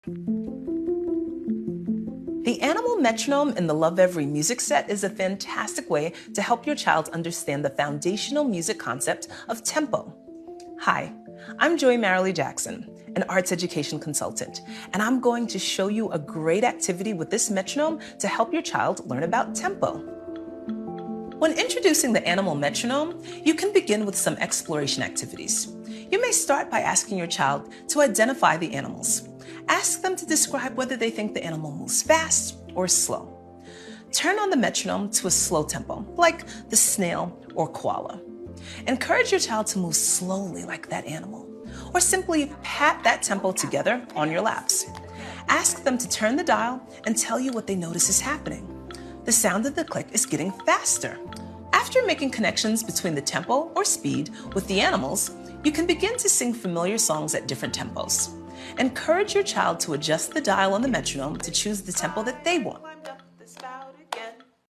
The Animal Metronome in the Lovevery music set is a fantastic way to help your child understand the foundational music concept of tempo. Hi, I'm Marilie Jackson, an arts education consultant, and I'm going to show you a great activity with this metronome to help your child learn about tempo. When introducing the Animal Metronome, you can begin with some exploration activities. You may start by asking your child to identify the animals. Ask them to describe whether they think the animal moves fast or slow. Turn on the metronome to a slow tempo, like the snail or koala. Encourage your child to move slowly like that animal, or simply pat that tempo together on your laps. Ask them to turn the dial and tell you what they notice is happening. The sound of the click is getting faster. After making connections between the tempo or speed with the animals, you can begin to sing familiar songs at different tempos. Encourage your child to adjust the dial on the metronome to choose the tempo that they want.